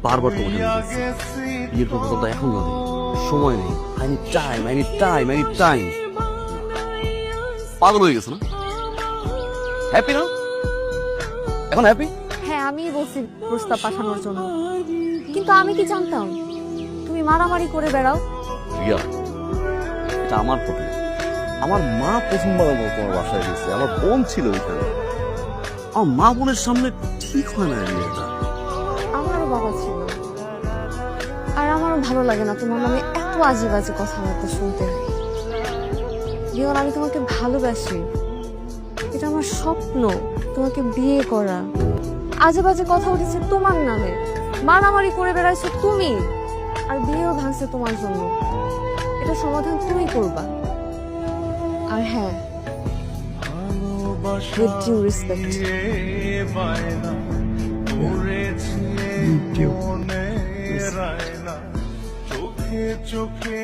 বারবার তোমাকে বলছি, বিয়ের প্রপোজালটা এখন না দে, সময় নেই। I need time, I need time, I need time. পাগল হয়ে গেছে না? হ্যাপি না এখন? হ্যাপি? হ্যাঁ, আমিই বলছি প্রস্তাব পাঠানোর জন্য, কিন্তু আমি কি জানতাম তুমি মারামারি করে বেড়াও। রিয়া, এটা আমার প্রবলেম। আমার মা প্রথমবার তোমার বাসায় গেছে, আমার বোন ছিল ওইখানে। আমার মা বোনের সামনে ঠিক হয় না এটা। আমারও বাবা ছিল, আর আমারও ভালো লাগে না তোমার নামে এত আজে বাজে কথাবার্তা শুনতে। জীবন, আমি তোমাকে ভালোবাসি, এটা আমার স্বপ্ন তোমাকে বিয়ে করা। আজে বাজে কথা উঠেছে তোমার নামে, মারামারি করে বেড়াইছো তুমি, আর বিয়েও ভাঙছে তোমার জন্য। এটা সমাধান তুমি করবা। আর হ্যাঁ, with due respect. চোখে চোখে